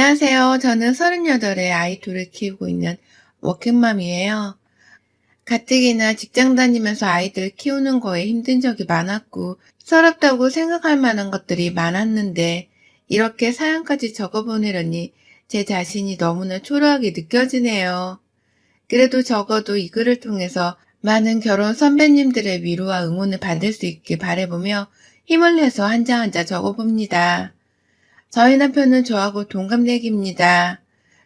안녕하세요. 저는 38의 아이 둘을 키우고 있는 워킹맘이에요. 가뜩이나 직장 다니면서 아이들 키우는 거에 힘든 적이 많았고, 서럽다고 생각할 만한 것들이 많았는데, 이렇게 사연까지 적어보내려니 제 자신이 너무나 초라하게 느껴지네요. 그래도 적어도 이 글을 통해서 많은 결혼 선배님들의 위로와 응원을 받을 수 있길 바라보며 힘을 내서 한 장 한 장 적어봅니다. 저희 남편은 저하고 동갑내기입니다.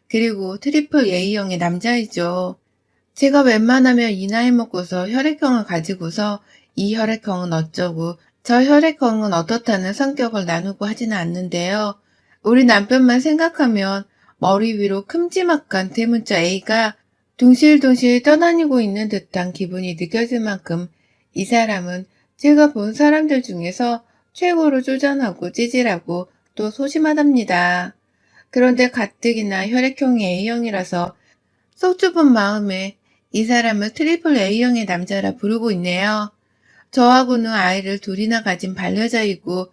그리고 트리플 A형의 남자이죠. 제가 웬만하면 이 나이 먹고서 혈액형을 가지고서 이 혈액형은 어쩌고 저 혈액형은 어떻다는 성격을 나누고 하지는 않는데요. 우리 남편만 생각하면 머리 위로 큼지막한 대문자 A가 둥실둥실 떠다니고 있는 듯한 기분이 느껴질 만큼 이 사람은 제가 본 사람들 중에서 최고로 쪼잔하고 찌질하고 또 소심하답니다. 그런데 가뜩이나 혈액형이 A형이라서 속 좁은 마음에 이 사람을 트리플 A형의 남자라 부르고 있네요. 저하고는 아이를 둘이나 가진 반려자이고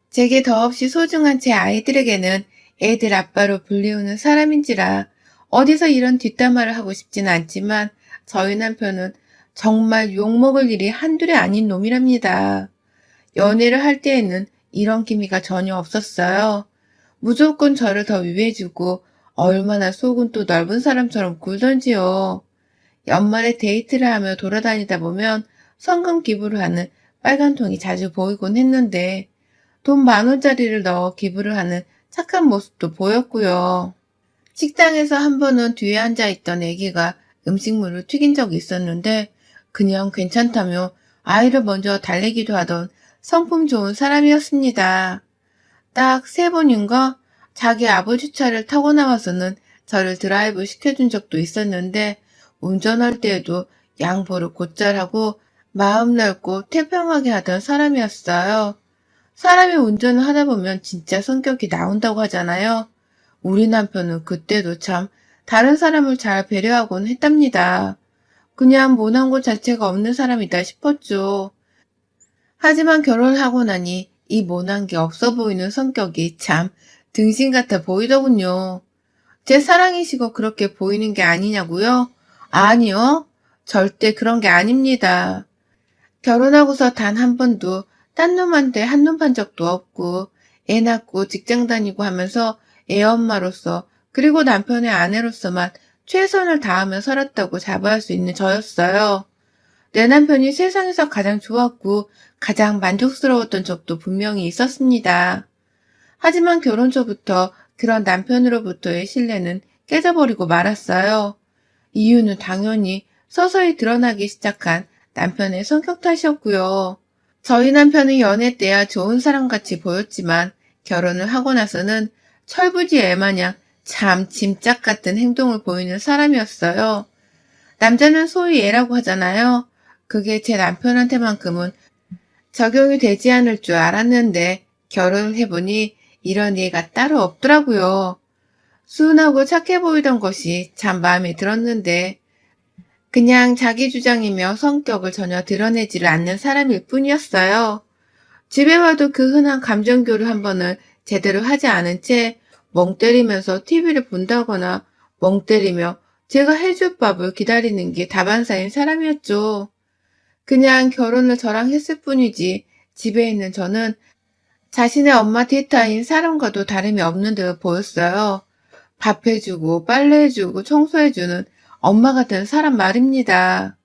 제게 더없이 소중한 제 아이들에게는 애들 아빠로 불리우는 사람인지라 어디서 이런 뒷담화를 하고 싶지는 않지만 저희 남편은 정말 욕먹을 일이 한둘이 아닌 놈이랍니다. 연애를 할 때에는 이런 기미가 전혀 없었어요. 무조건 저를 더 위해주고 얼마나 속은 또 넓은 사람처럼 굴던지요. 연말에 데이트를 하며 돌아다니다 보면 성금 기부를 하는 빨간 통이 자주 보이곤 했는데 돈 10,000원짜리를 넣어 기부를 하는 착한 모습도 보였고요. 식당에서 한 번은 뒤에 앉아있던 애기가 음식물을 튀긴 적이 있었는데 그냥 괜찮다며 아이를 먼저 달래기도 하던 성품 좋은 사람이었습니다. 딱 3번인가 자기 아버지 차를 타고 나와서는 저를 드라이브 시켜준 적도 있었는데 운전할 때에도 양보를 곧잘 하고 마음 넓고 태평하게 하던 사람이었어요. 사람이 운전을 하다 보면 진짜 성격이 나온다고 하잖아요. 우리 남편은 그때도 참 다른 사람을 잘 배려하곤 했답니다. 그냥 모난 것 자체가 없는 사람이다 싶었죠. 하지만 결혼을 하고 나니 이 모난 게 없어 보이는 성격이 참 등신 같아 보이더군요. 제 사랑이시고 그렇게 보이는 게 아니냐고요? 아니요. 절대 그런 게 아닙니다. 결혼하고서 단 한 번도 딴 놈한테 한눈 판 적도 없고 애 낳고 직장 다니고 하면서 애 엄마로서 그리고 남편의 아내로서만 최선을 다하며 살았다고 자부할 수 있는 저였어요. 내 남편이 세상에서 가장 좋았고 가장 만족스러웠던 적도 분명히 있었습니다. 하지만 결혼 초부터 그런 남편으로부터의 신뢰는 깨져버리고 말았어요. 이유는 당연히 서서히 드러나기 시작한 남편의 성격 탓이었고요. 저희 남편은 연애 때야 좋은 사람같이 보였지만 결혼을 하고 나서는 철부지 애마냥 참 짐짝 같은 행동을 보이는 사람이었어요. 남자는 소위 애라고 하잖아요. 그게 제 남편한테만큼은 적용이 되지 않을 줄 알았는데 결혼을 해보니 이런 예가 따로 없더라고요. 순하고 착해 보이던 것이 참 마음에 들었는데 그냥 자기 주장이며 성격을 전혀 드러내지를 않는 사람일 뿐이었어요. 집에 와도 그 흔한 감정교류 한 번을 제대로 하지 않은 채 멍 때리면서 TV를 본다거나 멍 때리며 제가 해줄 밥을 기다리는 게 다반사인 사람이었죠. 그냥 결혼을 저랑 했을 뿐이지 집에 있는 저는 자신의 엄마 데이터인 사람과도 다름이 없는 듯 보였어요. 밥 해주고 빨래해주고 청소해주는 엄마 같은 사람 말입니다.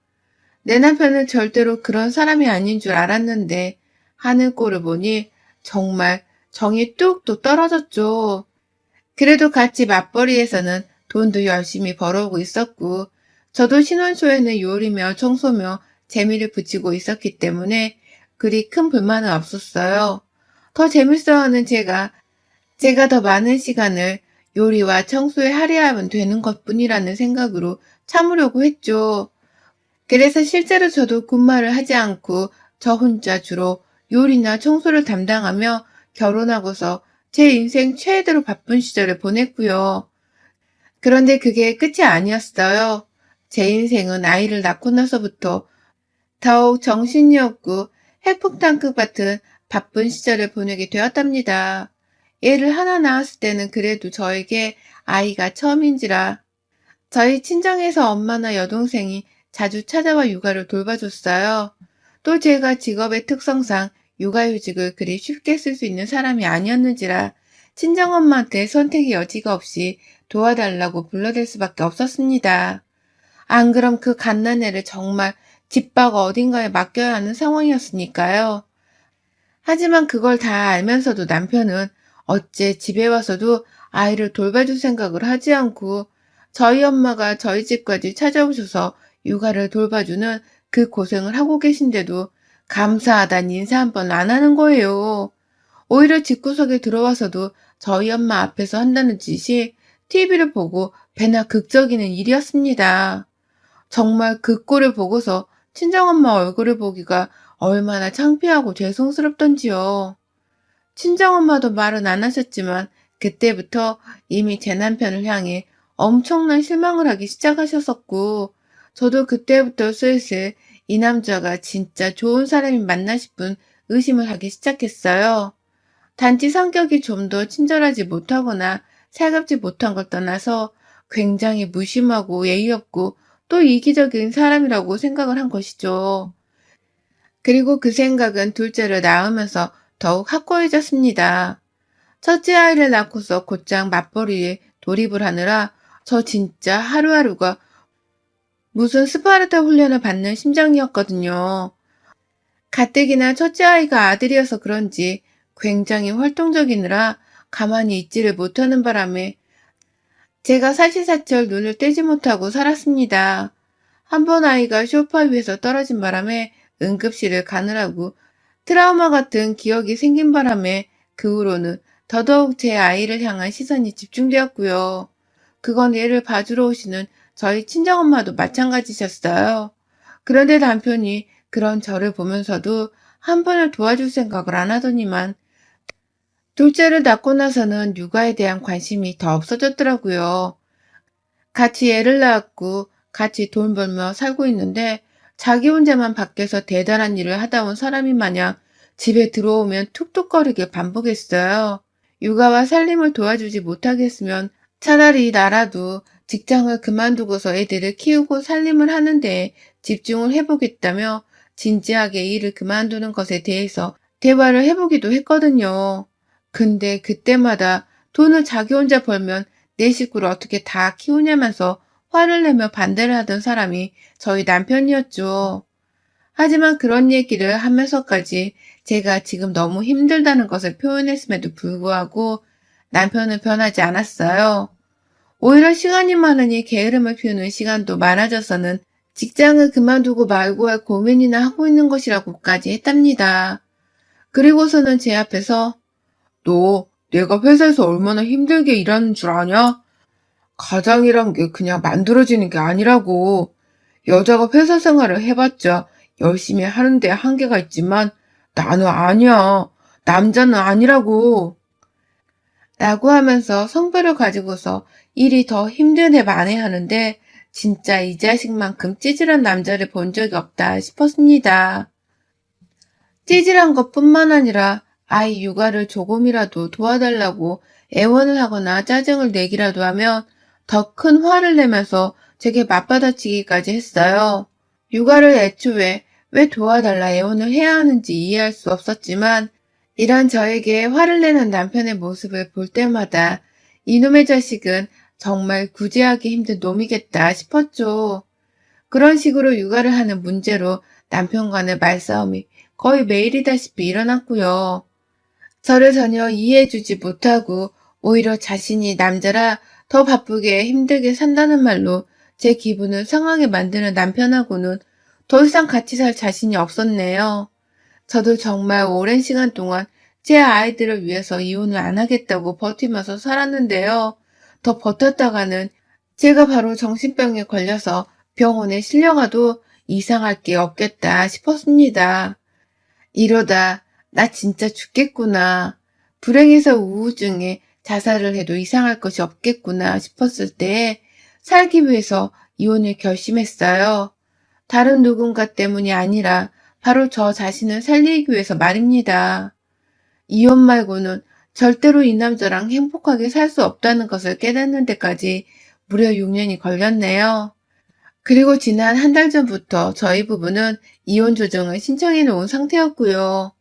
내 남편은 절대로 그런 사람이 아닌 줄 알았는데 하는 꼴을 보니 정말 정이 뚝뚝 떨어졌죠. 그래도 같이 맞벌이에서는 돈도 열심히 벌어오고 있었고 저도 신혼 초에는 요리며 청소며 재미를 붙이고 있었기 때문에 그리 큰 불만은 없었어요. 더 재밌어하는 제가 더 많은 시간을 요리와 청소에 할애하면 되는 것뿐이라는 생각으로 참으려고 했죠. 그래서 실제로 저도 군말을 하지 않고 저 혼자 주로 요리나 청소를 담당하며 결혼하고서 제 인생 최대로 바쁜 시절을 보냈고요. 그런데 그게 끝이 아니었어요. 제 인생은 아이를 낳고 나서부터 더욱 정신이 없고 핵폭탄급 같은 바쁜 시절을 보내게 되었답니다. 얘를 하나 낳았을 때는 그래도 저에게 아이가 처음인지라 저희 친정에서 엄마나 여동생이 자주 찾아와 육아를 돌봐줬어요. 또 제가 직업의 특성상 육아휴직을 그리 쉽게 쓸 수 있는 사람이 아니었는지라 친정엄마한테 선택의 여지가 없이 도와달라고 불러댈 수밖에 없었습니다. 안 그럼 그 갓난애를 정말 집밖 어딘가에 맡겨야 하는 상황이었으니까요. 하지만 그걸 다 알면서도 남편은 어째 집에 와서도 아이를 돌봐줄 생각을 하지 않고 저희 엄마가 저희 집까지 찾아오셔서 육아를 돌봐주는 그 고생을 하고 계신데도 감사하단 인사 한 번 안 하는 거예요. 오히려 집구석에 들어와서도 저희 엄마 앞에서 한다는 짓이 TV를 보고 배나 극적이는 일이었습니다. 정말 그 꼴을 보고서 친정엄마 얼굴을 보기가 얼마나 창피하고 죄송스럽던지요. 친정엄마도 말은 안 하셨지만 그때부터 이미 제 남편을 향해 엄청난 실망을 하기 시작하셨었고, 저도 그때부터 슬슬 이 남자가 진짜 좋은 사람이 맞나 싶은 의심을 하기 시작했어요. 단지 성격이 좀 더 친절하지 못하거나 살갑지 못한 걸 떠나서 굉장히 무심하고 예의 없고 또 이기적인 사람이라고 생각을 한 것이죠. 그리고 그 생각은 둘째를 낳으면서 더욱 확고해졌습니다. 첫째 아이를 낳고서 곧장 맞벌이에 돌입을 하느라 저 진짜 하루하루가 무슨 스파르타 훈련을 받는 심정이었거든요. 가뜩이나 첫째 아이가 아들이어서 그런지 굉장히 활동적이느라 가만히 있지를 못하는 바람에 제가 사시사철 눈을 떼지 못하고 살았습니다. 한 번 아이가 소파 위에서 떨어진 바람에 응급실을 가느라고 트라우마 같은 기억이 생긴 바람에 그 후로는 더더욱 제 아이를 향한 시선이 집중되었고요. 그건 얘를 봐주러 오시는 저희 친정엄마도 마찬가지셨어요. 그런데 남편이 그런 저를 보면서도 한 번을 도와줄 생각을 안 하더니만 둘째를 낳고 나서는 육아에 대한 관심이 더 없어졌더라고요. 같이 애를 낳았고 같이 돈 벌며 살고 있는데 자기 혼자만 밖에서 대단한 일을 하다 온 사람이 마냥 집에 들어오면 툭툭거리게 반복했어요. 육아와 살림을 도와주지 못하겠으면 차라리 나라도 직장을 그만두고서 애들을 키우고 살림을 하는데 집중을 해보겠다며 진지하게 일을 그만두는 것에 대해서 대화를 해보기도 했거든요. 근데 그때마다 돈을 자기 혼자 벌면 내 식구를 어떻게 다 키우냐면서 화를 내며 반대를 하던 사람이 저희 남편이었죠. 하지만 그런 얘기를 하면서까지 제가 지금 너무 힘들다는 것을 표현했음에도 불구하고 남편은 변하지 않았어요. 오히려 시간이 많으니 게으름을 피우는 시간도 많아져서는 직장을 그만두고 말고 할 고민이나 하고 있는 것이라고까지 했답니다. 그리고서는 제 앞에서 너 내가 회사에서 얼마나 힘들게 일하는 줄 아냐? 가장이란 게 그냥 만들어지는 게 아니라고. 여자가 회사 생활을 해봤자 열심히 하는데 한계가 있지만 나는 아니야. 남자는 아니라고. 라고 하면서 성별을 가지고서 일이 더 힘든 애 만회하는데 진짜 이 자식만큼 찌질한 남자를 본 적이 없다 싶었습니다. 찌질한 것뿐만 아니라 아이 육아를 조금이라도 도와달라고 애원을 하거나 짜증을 내기라도 하면 더 큰 화를 내면서 제게 맞받아치기까지 했어요. 육아를 애초에 왜 도와달라 애원을 해야 하는지 이해할 수 없었지만 이런 저에게 화를 내는 남편의 모습을 볼 때마다 이놈의 자식은 정말 구제하기 힘든 놈이겠다 싶었죠. 그런 식으로 육아를 하는 문제로 남편과의 말싸움이 거의 매일이다시피 일어났고요. 저를 전혀 이해해주지 못하고 오히려 자신이 남자라 더 바쁘게 힘들게 산다는 말로 제 기분을 상하게 만드는 남편하고는 더 이상 같이 살 자신이 없었네요. 저도 정말 오랜 시간 동안 제 아이들을 위해서 이혼을 안 하겠다고 버티면서 살았는데요. 더 버텼다가는 제가 바로 정신병에 걸려서 병원에 실려가도 이상할 게 없겠다 싶었습니다. 이러다 나 진짜 죽겠구나. 불행해서 우울증에 자살을 해도 이상할 것이 없겠구나 싶었을 때 살기 위해서 이혼을 결심했어요. 다른 누군가 때문이 아니라 바로 저 자신을 살리기 위해서 말입니다. 이혼 말고는 절대로 이 남자랑 행복하게 살 수 없다는 것을 깨닫는 데까지 무려 6년이 걸렸네요. 그리고 지난 한 달 전부터 저희 부부는 이혼 조정을 신청해 놓은 상태였고요.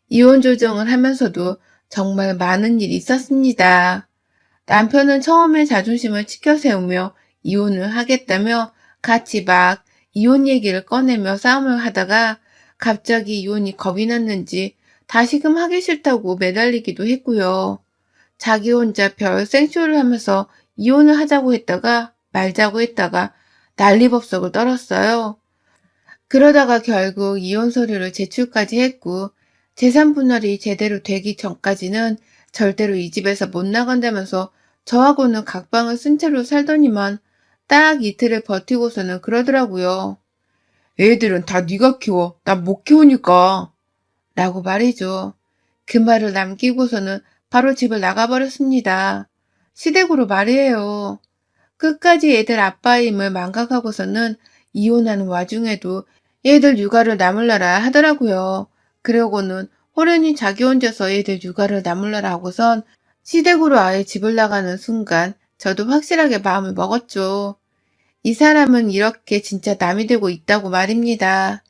이혼 조정을 하면서도 정말 많은 일이 있었습니다. 남편은 처음에 자존심을 치켜 세우며 이혼을 하겠다며 같이 막 이혼 얘기를 꺼내며 싸움을 하다가 갑자기 이혼이 겁이 났는지 다시금 하기 싫다고 매달리기도 했고요. 자기 혼자 별 생쇼를 하면서 이혼을 하자고 했다가 말자고 했다가 난리법석을 떨었어요. 그러다가 결국 이혼 서류를 제출까지 했고 재산 분할이 제대로 되기 전까지는 절대로 이 집에서 못 나간다면서 저하고는 각방을 쓴 채로 살더니만 딱 이틀을 버티고서는 그러더라고요. 애들은 다 네가 키워. 난 못 키우니까. 라고 말이죠. 그 말을 남기고서는 바로 집을 나가버렸습니다. 시댁으로 말이에요. 끝까지 애들 아빠임을 망각하고서는 이혼하는 와중에도 애들 육아를 나물러라 하더라고요. 그러고는 호련히 자기 혼자서 애들 육아를 나물러라 하고선 시댁으로 아예 집을 나가는 순간 저도 확실하게 마음을 먹었죠. 이 사람은 이렇게 진짜 남이 되고 있다고 말입니다.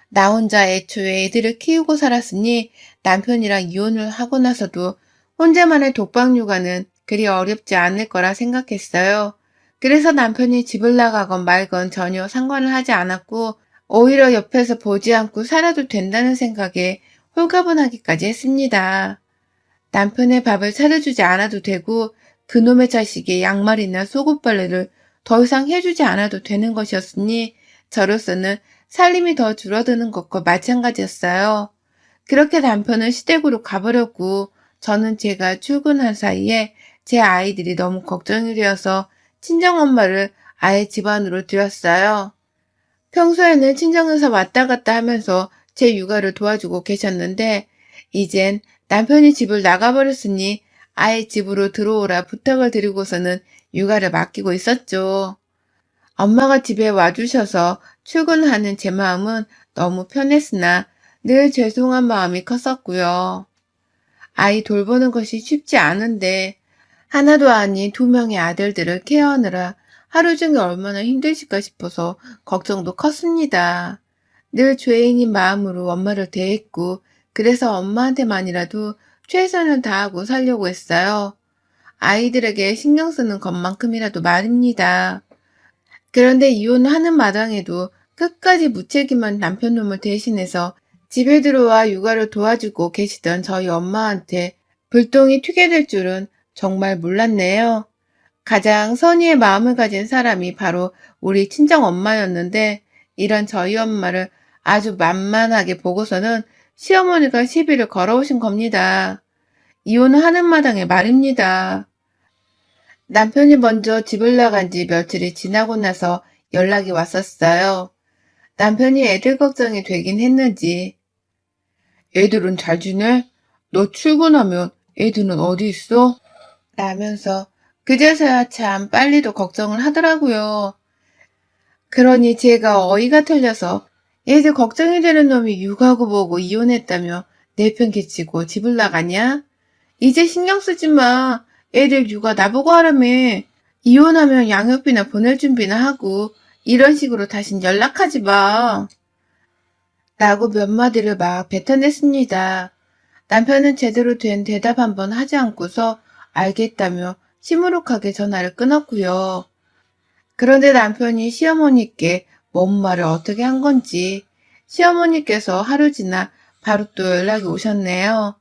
나 혼자 애초에 애들을 키우고 살았으니 남편이랑 이혼을 하고 나서도 혼자만의 독박 육아는 그리 어렵지 않을 거라 생각했어요. 그래서 남편이 집을 나가건 말건 전혀 상관을 하지 않았고 오히려 옆에서 보지 않고 살아도 된다는 생각에 홀가분하기까지 했습니다. 남편의 밥을 차려주지 않아도 되고 그놈의 자식의 양말이나 속옷빨래를 더 이상 해주지 않아도 되는 것이었으니 저로서는 살림이 더 줄어드는 것과 마찬가지였어요. 그렇게 남편은 시댁으로 가버렸고 저는 제가 출근한 사이에 제 아이들이 너무 걱정이 되어서 친정엄마를 아예 집안으로 들였어요. 평소에는 친정에서 왔다 갔다 하면서 제 육아를 도와주고 계셨는데 이젠 남편이 집을 나가버렸으니 아예 집으로 들어오라 부탁을 드리고서는 육아를 맡기고 있었죠. 엄마가 집에 와주셔서 출근하는 제 마음은 너무 편했으나 늘 죄송한 마음이 컸었고요. 아이 돌보는 것이 쉽지 않은데 하나도 아닌 2명의 아들들을 케어하느라 하루 종일 얼마나 힘드실까 싶어서 걱정도 컸습니다. 늘 죄인인 마음으로 엄마를 대했고 그래서 엄마한테만이라도 최선을 다하고 살려고 했어요. 아이들에게 신경 쓰는 것만큼이라도 말입니다. 그런데 이혼을 하는 마당에도 끝까지 무책임한 남편 놈을 대신해서 집에 들어와 육아를 도와주고 계시던 저희 엄마한테 불똥이 튀게 될 줄은 정말 몰랐네요. 가장 선의의 마음을 가진 사람이 바로 우리 친정 엄마였는데 이런 저희 엄마를 아주 만만하게 보고서는 시어머니가 시비를 걸어오신 겁니다. 이혼을 하는 마당에 말입니다. 남편이 먼저 집을 나간 지 며칠이 지나고 나서 연락이 왔었어요. 남편이 애들 걱정이 되긴 했는지 애들은 잘 지내? 너 출근하면 애들은 어디 있어? 라면서 그제서야 참 빨리도 걱정을 하더라고요. 그러니 제가 어이가 틀려서 애들 걱정이 되는 놈이 육아고 뭐고 이혼했다며 내 편 개치고 집을 나가냐? 이제 신경 쓰지 마. 애들 육아 나보고 하라며. 이혼하면 양육비나 보낼 준비나 하고 이런 식으로 다신 연락하지 마. 라고 몇 마디를 막 뱉어냈습니다. 남편은 제대로 된 대답 한 번 하지 않고서 알겠다며 시무룩하게 전화를 끊었고요. 그런데 남편이 시어머니께 뭔 말을 어떻게 한 건지 시어머니께서 하루 지나 바로 또 연락이 오셨네요.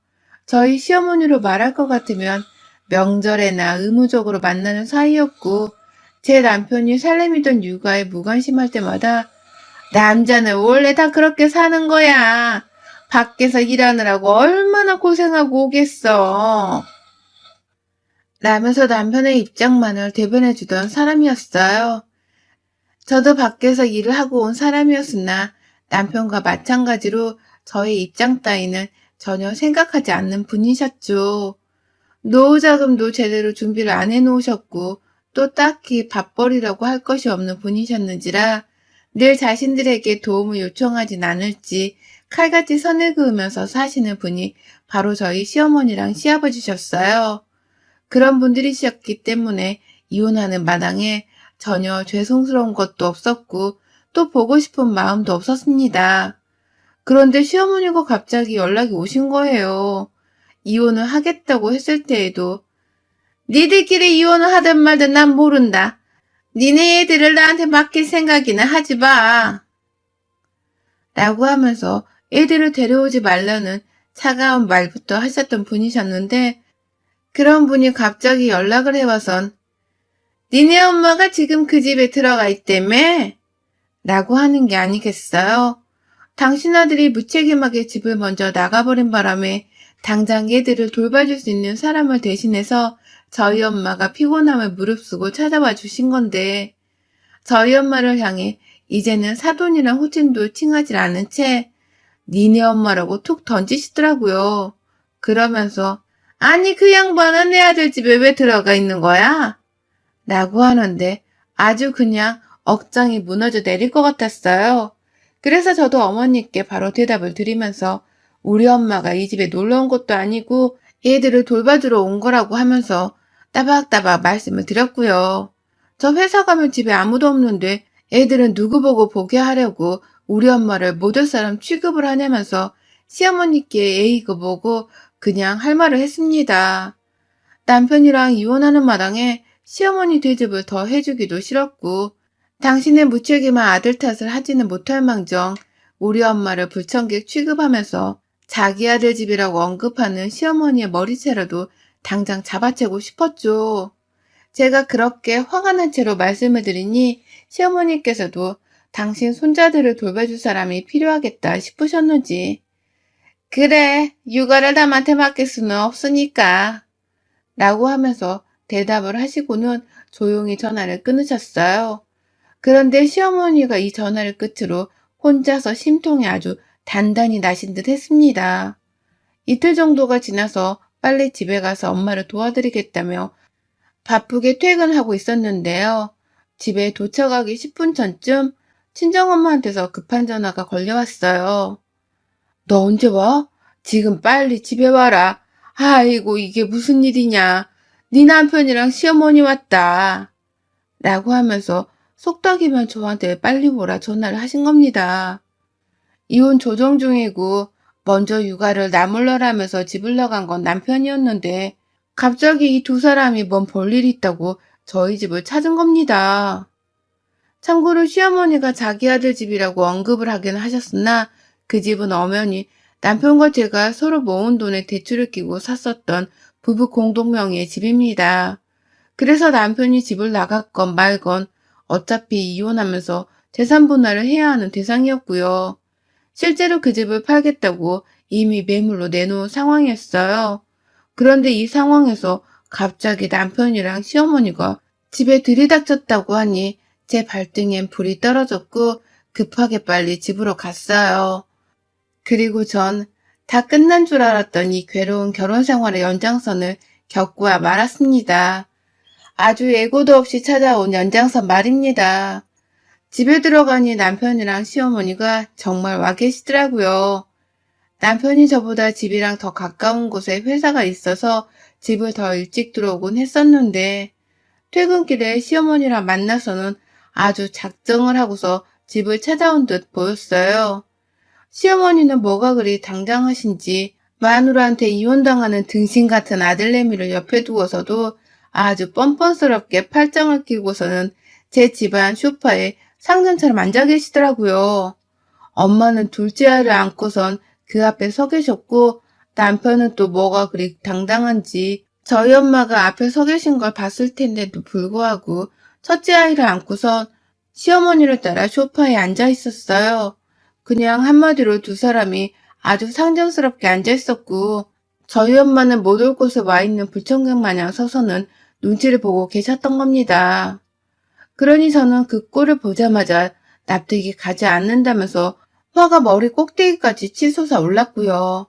저희 시어머니로 말할 것 같으면 명절에나 의무적으로 만나는 사이였고 제 남편이 살림이든 육아에 무관심할 때마다 남자는 원래 다 그렇게 사는 거야. 밖에서 일하느라고 얼마나 고생하고 오겠어. 라면서 남편의 입장만을 대변해주던 사람이었어요. 저도 밖에서 일을 하고 온 사람이었으나 남편과 마찬가지로 저의 입장 따위는 전혀 생각하지 않는 분이셨죠. 노후 자금도 제대로 준비를 안 해놓으셨고 또 딱히 밥벌이라고 할 것이 없는 분이셨는지라 늘 자신들에게 도움을 요청하진 않을지 칼같이 선을 그으면서 사시는 분이 바로 저희 시어머니랑 시아버지셨어요. 그런 분들이셨기 때문에 이혼하는 마당에 전혀 죄송스러운 것도 없었고 또 보고 싶은 마음도 없었습니다. 그런데 시어머니가 갑자기 연락이 오신 거예요. 이혼을 하겠다고 했을 때에도 니들끼리 이혼을 하든 말든 난 모른다. 니네 애들을 나한테 맡길 생각이나 하지 마. 라고 하면서 애들을 데려오지 말라는 차가운 말부터 하셨던 분이셨는데 그런 분이 갑자기 연락을 해와선 니네 엄마가 지금 그 집에 들어가 있다며? 라고 하는 게 아니겠어요? 당신 아들이 무책임하게 집을 먼저 나가버린 바람에 당장 얘들을 돌봐줄 수 있는 사람을 대신해서 저희 엄마가 피곤함을 무릅쓰고 찾아와 주신 건데 저희 엄마를 향해 이제는 사돈이랑 호칭도 칭하지 않은 채 니네 엄마라고 툭 던지시더라고요. 그러면서 아니 그 양반은 내 아들 집에 왜 들어가 있는 거야? 라고 하는데 아주 그냥 억장이 무너져 내릴 것 같았어요. 그래서 저도 어머니께 바로 대답을 드리면서 우리 엄마가 이 집에 놀러 온 것도 아니고 얘들을 돌봐주러 온 거라고 하면서 따박따박 말씀을 드렸고요. 저 회사 가면 집에 아무도 없는데 애들은 누구 보고 보게 하려고 우리 엄마를 모델 사람 취급을 하냐면서 시어머니께 예의고 뭐고 그냥 할 말을 했습니다. 남편이랑 이혼하는 마당에 시어머니 대접을 더 해주기도 싫었고 당신의 무책임한 아들 탓을 하지는 못할 망정 우리 엄마를 불청객 취급하면서 자기 아들 집이라고 언급하는 시어머니의 머리채라도 당장 잡아채고 싶었죠. 제가 그렇게 화가 난 채로 말씀을 드리니 시어머니께서도 당신 손자들을 돌봐줄 사람이 필요하겠다 싶으셨는지 그래 육아를 남한테 맡길 수는 없으니까 라고 하면서 대답을 하시고는 조용히 전화를 끊으셨어요. 그런데 시어머니가 이 전화를 끝으로 혼자서 심통이 아주 단단히 나신 듯 했습니다. 이틀 정도가 지나서 빨리 집에 가서 엄마를 도와드리겠다며 바쁘게 퇴근하고 있었는데요. 집에 도착하기 10분 전쯤 친정엄마한테서 급한 전화가 걸려왔어요. 너 언제 와? 지금 빨리 집에 와라. 아이고 이게 무슨 일이냐. 네 남편이랑 시어머니 왔다. 라고 하면서 속닥이면 저한테 빨리 오라 전화를 하신 겁니다. 이혼 조정 중이고 먼저 육아를 나몰라라면서 집을 나간 건 남편이었는데 갑자기 이 두 사람이 뭔 볼일 있다고 저희 집을 찾은 겁니다. 참고로 시어머니가 자기 아들 집이라고 언급을 하긴 하셨으나 그 집은 엄연히 남편과 제가 서로 모은 돈에 대출을 끼고 샀었던 부부 공동명의의 집입니다. 그래서 남편이 집을 나갔건 말건 어차피 이혼하면서 재산 분할을 해야 하는 대상이었고요. 실제로 그 집을 팔겠다고 이미 매물로 내놓은 상황이었어요. 그런데 이 상황에서 갑자기 남편이랑 시어머니가 집에 들이닥쳤다고 하니 제 발등엔 불이 떨어졌고 급하게 빨리 집으로 갔어요. 그리고 전 다 끝난 줄 알았던 이 괴로운 결혼 생활의 연장선을 겪고야 말았습니다. 아주 예고도 없이 찾아온 연장선 말입니다. 집에 들어가니 남편이랑 시어머니가 정말 와 계시더라고요. 남편이 저보다 집이랑 더 가까운 곳에 회사가 있어서 집을 더 일찍 들어오곤 했었는데 퇴근길에 시어머니랑 만나서는 아주 작정을 하고서 집을 찾아온 듯 보였어요. 시어머니는 뭐가 그리 당당하신지 마누라한테 이혼당하는 등신 같은 아들내미를 옆에 두고서도 아주 뻔뻔스럽게 팔짱을 끼고서는 제 집안 소파에 상전처럼 앉아 계시더라고요. 엄마는 둘째 아이를 안고선 그 앞에 서 계셨고 남편은 또 뭐가 그리 당당한지 저희 엄마가 앞에 서 계신 걸 봤을 텐데도 불구하고 첫째 아이를 안고선 시어머니를 따라 소파에 앉아 있었어요. 그냥 한마디로 두 사람이 아주 상정스럽게 앉아 있었고 저희 엄마는 못 올 곳에 와 있는 불청객 마냥 서서는 눈치를 보고 계셨던 겁니다. 그러니 저는 그 꼴을 보자마자 납득이 가지 않는다면서 화가 머리 꼭대기까지 치솟아 올랐고요.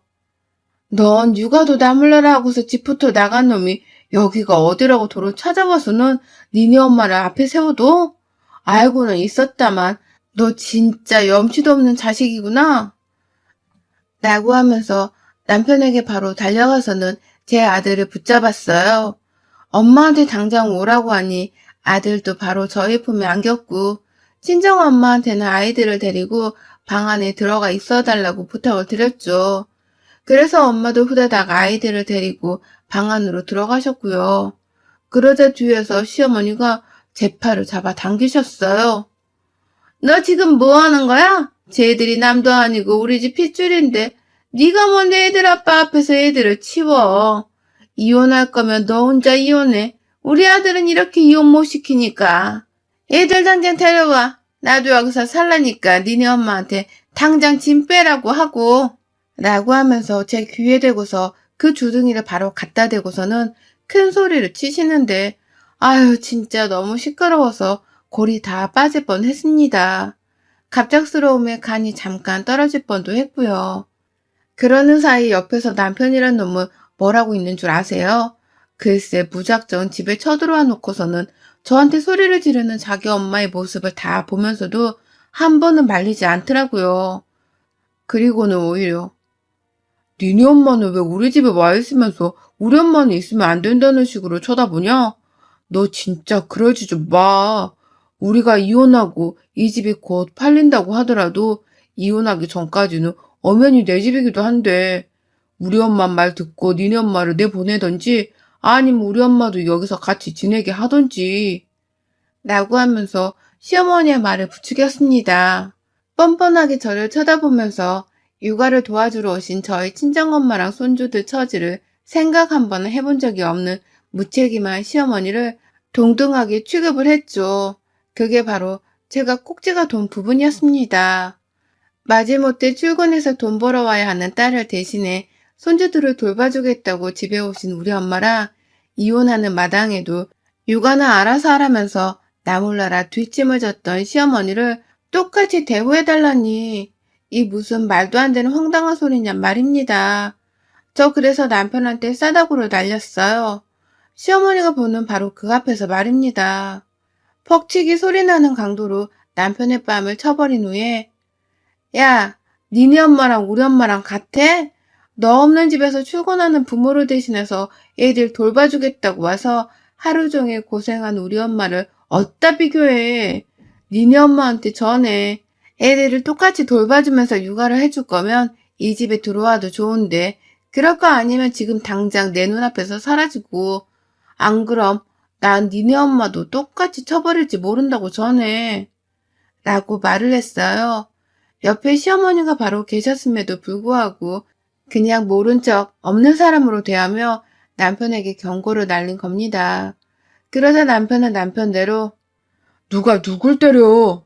넌 육아도 나몰라라 하고서 집부터 나간 놈이 여기가 어디라고 도로 찾아와서는 니네 엄마를 앞에 세워도? 알고는 있었다만 너 진짜 염치도 없는 자식이구나. 라고 하면서 남편에게 바로 달려가서는 제 아들을 붙잡았어요. 엄마한테 당장 오라고 하니 아들도 바로 저희 품에 안겼고 친정엄마한테는 아이들을 데리고 방 안에 들어가 있어 달라고 부탁을 드렸죠. 그래서 엄마도 후다닥 아이들을 데리고 방 안으로 들어가셨고요. 그러자 뒤에서 시어머니가 제 팔을 잡아 당기셨어요. 너 지금 뭐 하는 거야? 쟤들이 남도 아니고 우리 집 핏줄인데 네가 뭔데 애들 아빠 앞에서 애들을 치워. 이혼할 거면 너 혼자 이혼해. 우리 아들은 이렇게 이혼 못 시키니까. 애들 당장 데려와. 나도 여기서 살라니까 니네 엄마한테 당장 짐 빼라고 하고. 라고 하면서 제 귀에 대고서 그 주둥이를 바로 갖다 대고서는 큰 소리를 치시는데 아유 진짜 너무 시끄러워서 골이 다 빠질 뻔했습니다. 갑작스러움에 간이 잠깐 떨어질 뻔도 했고요. 그러는 사이 옆에서 남편이란 놈은 뭐라고 있는 줄 아세요? 글쎄 무작정 집에 쳐들어와 놓고서는 저한테 소리를 지르는 자기 엄마의 모습을 다 보면서도 한 번은 말리지 않더라고요. 그리고는 오히려 니네 엄마는 왜 우리 집에 와 있으면서 우리 엄마는 있으면 안 된다는 식으로 쳐다보냐? 너 진짜 그러지 좀 마. 우리가 이혼하고 이 집이 곧 팔린다고 하더라도 이혼하기 전까지는 엄연히 내 집이기도 한데 우리 엄마 말 듣고 니네 엄마를 내보내던지 아니면 우리 엄마도 여기서 같이 지내게 하던지 라고 하면서 시어머니의 말을 부추겼습니다. 뻔뻔하게 저를 쳐다보면서 육아를 도와주러 오신 저희 친정엄마랑 손주들 처지를 생각 한 번은 해본 적이 없는 무책임한 시어머니를 동등하게 취급을 했죠. 그게 바로 제가 꼭지가 돈 부분이었습니다. 마지못해 출근해서 돈 벌어와야 하는 딸을 대신해 손주들을 돌봐주겠다고 집에 오신 우리 엄마라 이혼하는 마당에도 육아나 알아서 하라면서 나몰라라 뒷짐을 졌던 시어머니를 똑같이 대우해달라니 이 무슨 말도 안 되는 황당한 소리냔 말입니다. 저 그래서 남편한테 싸다구를 날렸어요. 시어머니가 보는 바로 그 앞에서 말입니다. 퍽치기 소리나는 강도로 남편의 뺨을 쳐버린 후에 야, 니네 엄마랑 우리 엄마랑 같아? 너 없는 집에서 출근하는 부모를 대신해서 애들 돌봐주겠다고 와서 하루 종일 고생한 우리 엄마를 어디다 비교해. 니네 엄마한테 전해. 애들을 똑같이 돌봐주면서 육아를 해줄 거면 이 집에 들어와도 좋은데 그럴 거 아니면 지금 당장 내 눈앞에서 사라지고 안 그럼 난 니네 엄마도 똑같이 쳐버릴지 모른다고 전해. 라고 말을 했어요. 옆에 시어머니가 바로 계셨음에도 불구하고 그냥 모른 척 없는 사람으로 대하며 남편에게 경고를 날린 겁니다. 그러자 남편은 남편대로 누가 누굴 때려?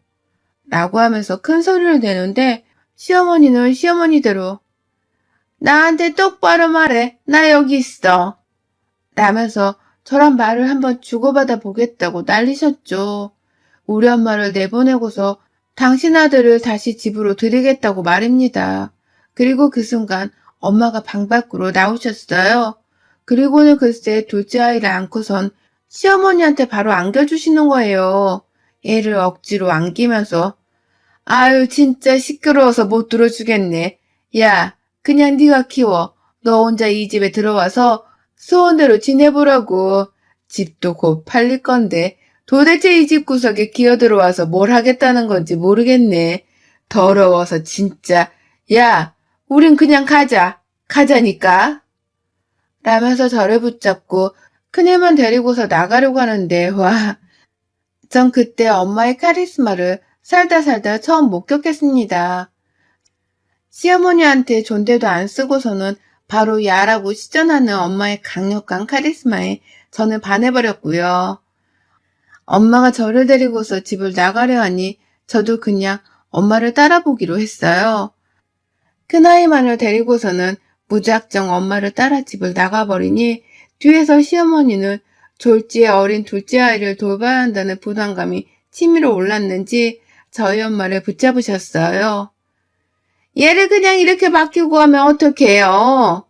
라고 하면서 큰 소리를 내는데 시어머니는 시어머니대로 나한테 똑바로 말해. 나 여기 있어. 라면서 저랑 말을 한번 주고받아 보겠다고 난리셨죠. 우리 엄마를 내보내고서 당신 아들을 다시 집으로 들이겠다고 말입니다. 그리고 그 순간 엄마가 방 밖으로 나오셨어요. 그리고는 글쎄 둘째 아이를 안고선 시어머니한테 바로 안겨주시는 거예요. 애를 억지로 안기면서 아유 진짜 시끄러워서 못 들어주겠네. 야 그냥 네가 키워. 너 혼자 이 집에 들어와서 소원대로 지내보라고. 집도 곧 팔릴 건데 도대체 이 집 구석에 기어들어와서 뭘 하겠다는 건지 모르겠네. 더러워서 진짜. 야, 우린 그냥 가자. 가자니까. 라면서 저를 붙잡고 큰애만 데리고서 나가려고 하는데 와. 전 그때 엄마의 카리스마를 살다 처음 목격했습니다. 시어머니한테 존대도 안 쓰고서는 바로 야라고 시전하는 엄마의 강력한 카리스마에 저는 반해버렸고요. 엄마가 저를 데리고서 집을 나가려 하니 저도 그냥 엄마를 따라보기로 했어요. 큰아이만을 데리고서는 무작정 엄마를 따라 집을 나가버리니 뒤에서 시어머니는 졸지에 어린 둘째 아이를 돌봐야 한다는 부담감이 치밀어 올랐는지 저희 엄마를 붙잡으셨어요. 얘를 그냥 이렇게 맡기고 가면 어떡해요?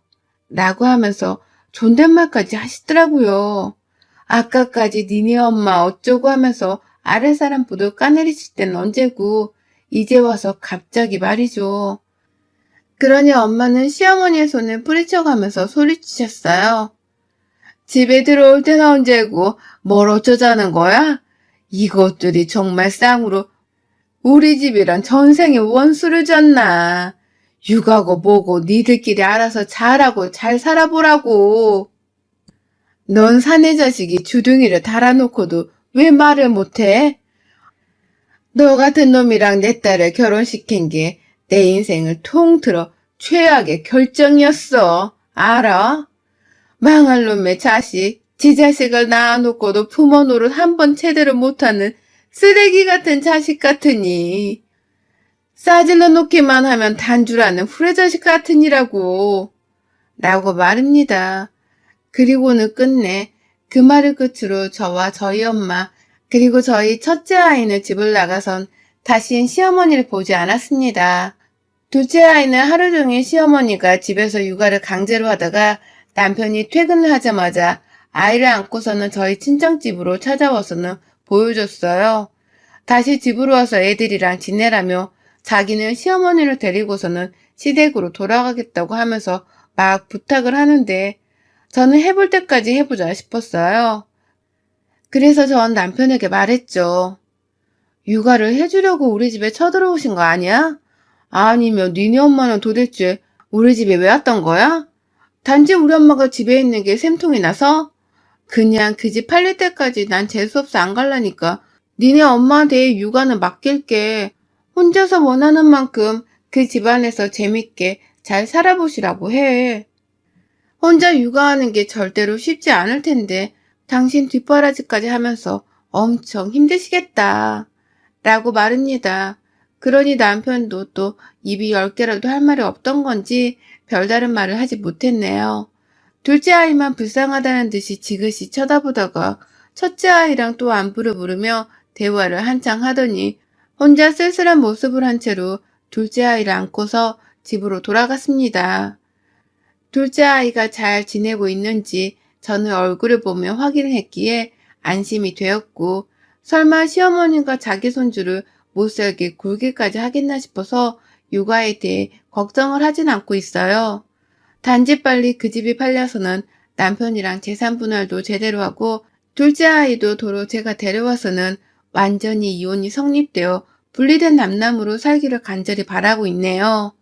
라고 하면서 존댓말까지 하시더라고요. 아까까지 니네 엄마 어쩌고 하면서 아랫사람 부들 까내리실 땐 언제고 이제 와서 갑자기 말이죠. 그러니 엄마는 시어머니의 손을 뿌리쳐가면서 소리치셨어요. 집에 들어올 때나 언제고 뭘 어쩌자는 거야? 이것들이 정말 쌍으로 우리 집이랑 전생에 원수를 졌나. 육아고 뭐고 니들끼리 알아서 잘하고 잘 살아보라고. 넌 사내 자식이 주둥이를 달아놓고도 왜 말을 못해? 너 같은 놈이랑 내 딸을 결혼시킨 게 내 인생을 통틀어 최악의 결정이었어. 알아? 망할 놈의 자식, 지 자식을 낳아놓고도 부모 노릇 한 번 제대로 못하는 쓰레기 같은 자식 같으니. 싸질러 놓기만 하면 단주라는 후레자식 같으니라고. 라고 말입니다. 그리고는 끝내 그 말을 끝으로 저와 저희 엄마 그리고 저희 첫째 아이는 집을 나가선 다신 시어머니를 보지 않았습니다. 둘째 아이는 하루 종일 시어머니가 집에서 육아를 강제로 하다가 남편이 퇴근을 하자마자 아이를 안고서는 저희 친정집으로 찾아와서는 보여줬어요. 다시 집으로 와서 애들이랑 지내라며 자기는 시어머니를 데리고서는 시댁으로 돌아가겠다고 하면서 막 부탁을 하는데 저는 해볼 때까지 해보자 싶었어요. 그래서 전 남편에게 말했죠. 육아를 해주려고 우리 집에 쳐들어오신 거 아니야? 아니면 니네 엄마는 도대체 우리 집에 왜 왔던 거야? 단지 우리 엄마가 집에 있는 게 샘통이 나서? 그냥 그 집 팔릴 때까지 난 재수없어 안 갈라니까 니네 엄마한테 육아는 맡길게. 혼자서 원하는 만큼 그 집안에서 재밌게 잘 살아보시라고 해. 혼자 육아하는 게 절대로 쉽지 않을 텐데 당신 뒷바라지까지 하면서 엄청 힘드시겠다. 라고 말합니다. 그러니 남편도 또 입이 10개라도 할 말이 없던 건지 별다른 말을 하지 못했네요. 둘째 아이만 불쌍하다는 듯이 지그시 쳐다보다가 첫째 아이랑 또 안부를 물으며 대화를 한창 하더니 혼자 쓸쓸한 모습을 한 채로 둘째 아이를 안고서 집으로 돌아갔습니다. 둘째 아이가 잘 지내고 있는지 저는 얼굴을 보며 확인을 했기에 안심이 되었고 설마 시어머니가 자기 손주를 못살게 굴기까지 하겠나 싶어서 육아에 대해 걱정을 하진 않고 있어요. 단지 빨리 그 집이 팔려서는 남편이랑 재산 분할도 제대로 하고 둘째 아이도 도로 제가 데려와서는 완전히 이혼이 성립되어 분리된 남남으로 살기를 간절히 바라고 있네요.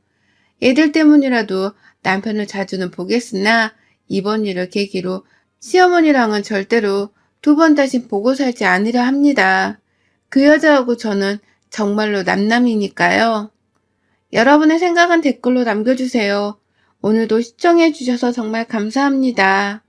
애들 때문이라도 남편을 자주는 보겠으나 이번 일을 계기로 시어머니랑은 절대로 두 번 다시 보고 살지 않으려 합니다. 그 여자하고 저는 정말로 남남이니까요. 여러분의 생각은 댓글로 남겨주세요. 오늘도 시청해주셔서 정말 감사합니다.